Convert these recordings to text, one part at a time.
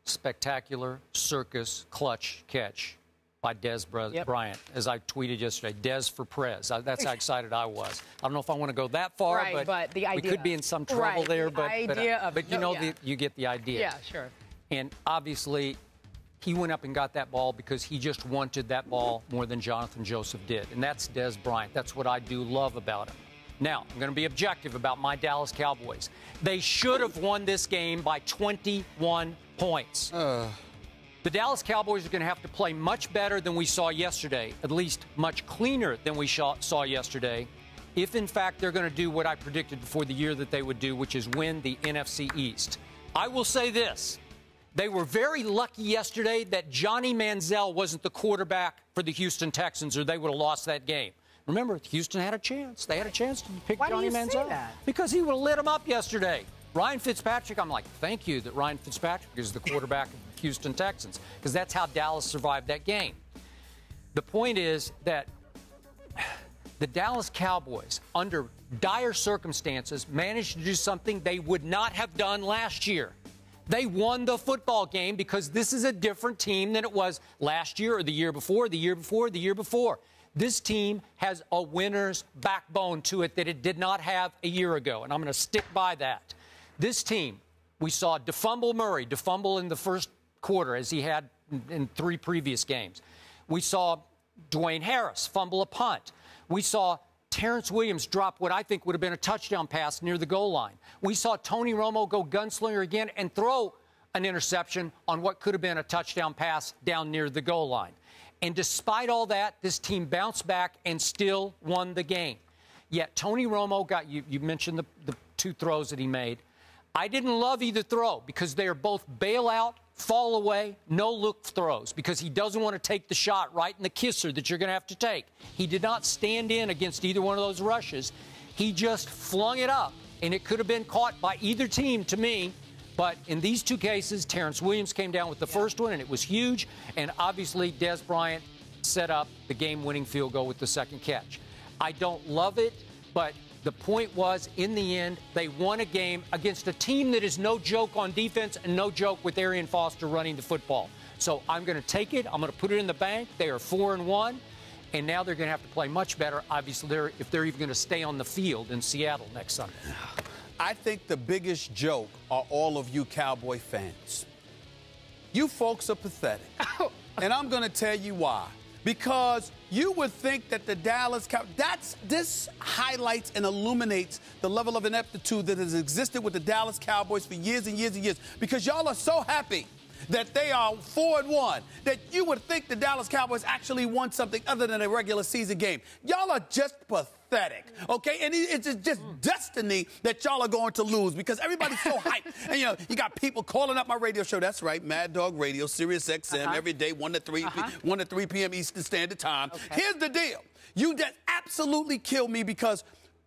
spectacular circus clutch catch by Dez Bryant, as I tweeted yesterday. Dez for Prez. That's how excited I was. I don't know if I want to go that far, but the idea, we could be in some trouble there. But you get the idea. Yeah, sure. And obviously, he went up and got that ball because he just wanted that ball more than Jonathan Joseph did. And that's Dez Bryant. That's what I do love about him. Now, I'm going to be objective about my Dallas Cowboys. They should have won this game by 21 points. The Dallas Cowboys are going to have to play much better than we saw yesterday, at least much cleaner than we saw yesterday, if, in fact, they're going to do what I predicted before the year that they would do, which is win the NFC East. I will say this. They were very lucky yesterday that Johnny Manziel wasn't the quarterback for the Houston Texans, or they would have lost that game. Remember, Houston had a chance. They had a chance to pick Johnny Manziel. Why do you say that? Because he would have lit him up yesterday. Ryan Fitzpatrick, I'm like, thank you that Ryan Fitzpatrick is the quarterback of the Houston Texans, because that's how Dallas survived that game. The point is that the Dallas Cowboys, under dire circumstances, managed to do something they would not have done last year. They won the football game because this is a different team than it was last year or the year before, the year before, the year before. This team has a winner's backbone to it that it did not have a year ago, and I'm going to stick by that. This team, we saw defumble Murray, defumble in the first quarter as he had in 3 previous games. We saw Dwayne Harris fumble a punt. We saw Terrence Williams drop what I think would have been a touchdown pass near the goal line. We saw Tony Romo go gunslinger again and throw an interception on what could have been a touchdown pass down near the goal line. And despite all that, this team bounced back and still won the game. Yet Tony Romo got, you mentioned the 2 throws that he made. I didn't love either throw because they are both bailout, fall away, no-look throws because he doesn't want to take the shot right in the kisser that you're going to have to take. He did not stand in against either one of those rushes. He just flung it up, and it could have been caught by either team to me. But in these 2 cases, Terrence Williams came down with the first one, and it was huge. And obviously, Dez Bryant set up the game-winning field goal with the second catch. I don't love it, but the point was, in the end, they won a game against a team that is no joke on defense and no joke with Arian Foster running the football. So I'm going to take it. I'm going to put it in the bank. They are 4-1, and now they're going to have to play much better, obviously, if they're even going to stay on the field in Seattle next Sunday. I think the biggest joke are all of you Cowboy fans. You folks are pathetic. And I'm going to tell you why. Because you would think that the Dallas Cowboys, this highlights and illuminates the level of ineptitude that has existed with the Dallas Cowboys for years and years and years. Because y'all are so happy that they are 4-1, that you would think the Dallas Cowboys actually won something other than a regular season game. Y'all are just pathetic, okay? And it's just destiny that y'all are going to lose because everybody's so hyped. And, you got people calling up my radio show. That's right, Mad Dog Radio, Sirius XM, every day, 1 to 3 p.m. Eastern Standard Time. Okay. Here's the deal. You just absolutely killed me because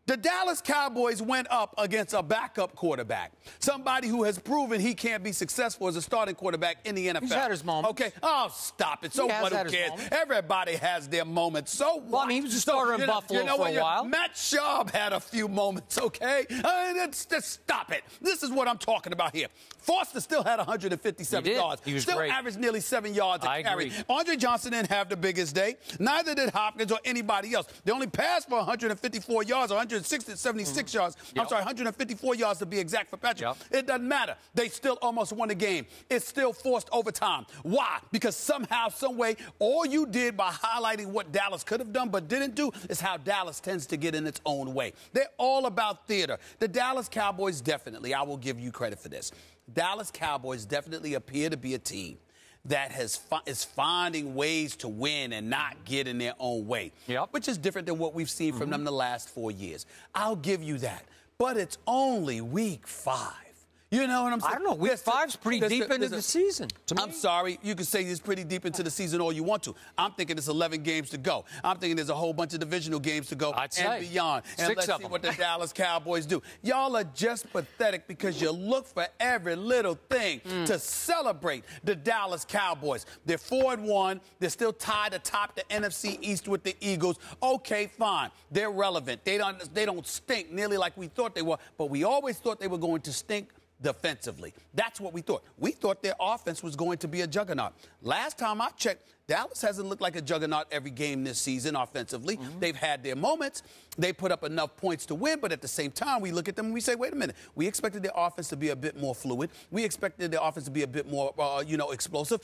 the Dallas Cowboys went up against a backup quarterback, somebody who has proven he can't be successful as a starting quarterback in the NFL. He's had his moment. Okay. Oh, stop it. So what? Who cares? Everybody has their moments. So what? Well, I mean, he was a starter in Buffalo for a while. Matt Schaub had a few moments, okay? Just stop it. This is what I'm talking about here. Foster still had 157 yards. He was still great. Averaged nearly 7 yards a carry. Agree. Andre Johnson didn't have the biggest day. Neither did Hopkins or anybody else. They only passed for 154 yards or 176 yards. I'm sorry, 154 yards to be exact for Patrick. It doesn't matter. They still almost won the game. It's still forced overtime. Why? Because somehow, some way, all you did by highlighting what Dallas could have done but didn't do is how Dallas tends to get in its own way. They're all about theater. The Dallas Cowboys definitely, I will give you credit for this. Dallas Cowboys definitely appear to be a team that is finding ways to win and not get in their own way, which is different than what we've seen from them the last 4 years. I'll give you that. But it's only week 5. You know what I'm saying? I don't know. Week 5's pretty deep into the season. I'm sorry. You can say it's pretty deep into the season all you want to. I'm thinking it's 11 games to go. I'm thinking there's a whole bunch of divisional games to go and beyond. And let's see what the Dallas Cowboys do. Y'all are just pathetic because you look for every little thing to celebrate the Dallas Cowboys. They're 4-1. They're still tied atop the NFC East with the Eagles. Okay, fine. They're relevant. They don't stink nearly like we thought they were, but we always thought they were going to stink defensively. That's what we thought. We thought their offense was going to be a juggernaut. Last time I checked, Dallas hasn't looked like a juggernaut every game this season offensively. They've had their moments. They put up enough points to win, but at the same time, we look at them and we say, wait a minute. We expected their offense to be a bit more fluid. We expected their offense to be a bit more, explosive.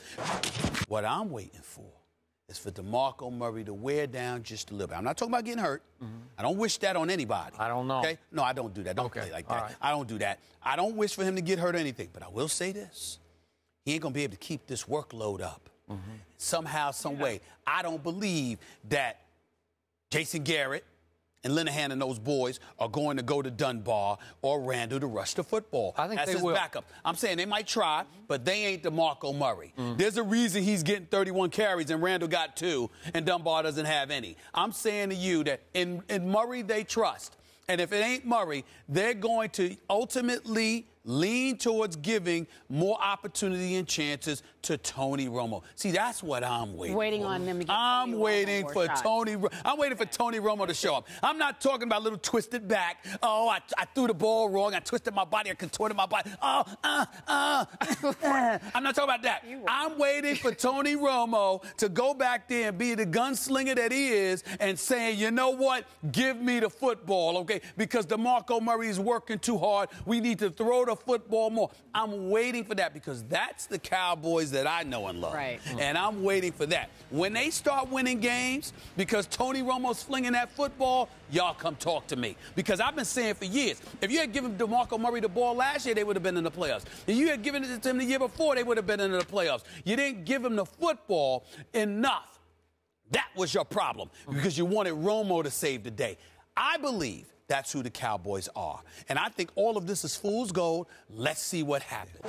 What I'm waiting for is for DeMarco Murray to wear down just a little bit. I'm not talking about getting hurt. I don't wish that on anybody. I don't know. Okay? No, I don't do that. Don't play like that. Right. I don't do that. I don't wish for him to get hurt or anything. But I will say this. He ain't going to be able to keep this workload up. Somehow, some way. I don't believe that Jason Garrett and Linehan and those boys are going to go to Dunbar or Randall to rush the football. I think that's they his will. backup. I'm saying they might try, but they ain't DeMarco Murray. There's a reason he's getting 31 carries and Randall got 2 and Dunbar doesn't have any. I'm saying to you that in Murray they trust. And if it ain't Murray, they're going to ultimately lean towards giving more opportunity and chances to Tony Romo. See, that's what I'm waiting for. On them to get I'm waiting for Tony Romo to show up. I'm not talking about a little twisted back. Oh, I threw the ball wrong. I twisted my body. I contorted my body. I'm not talking about that. I'm waiting for Tony Romo to go back there and be the gunslinger that he is and saying, you know what? Give me the football, okay? Because DeMarco Murray is working too hard. We need to throw the football more. I'm waiting for that because that's the Cowboys that I know and love. Right. And I'm waiting for that. When they start winning games because Tony Romo's flinging that football, y'all come talk to me. Because I've been saying for years, if you had given DeMarco Murray the ball last year, they would have been in the playoffs. If you had given it to him the year before, they would have been in the playoffs. You didn't give him the football enough. That was your problem because you wanted Romo to save the day. I believe that's who the Cowboys are. And I think all of this is fool's gold. Let's see what happens.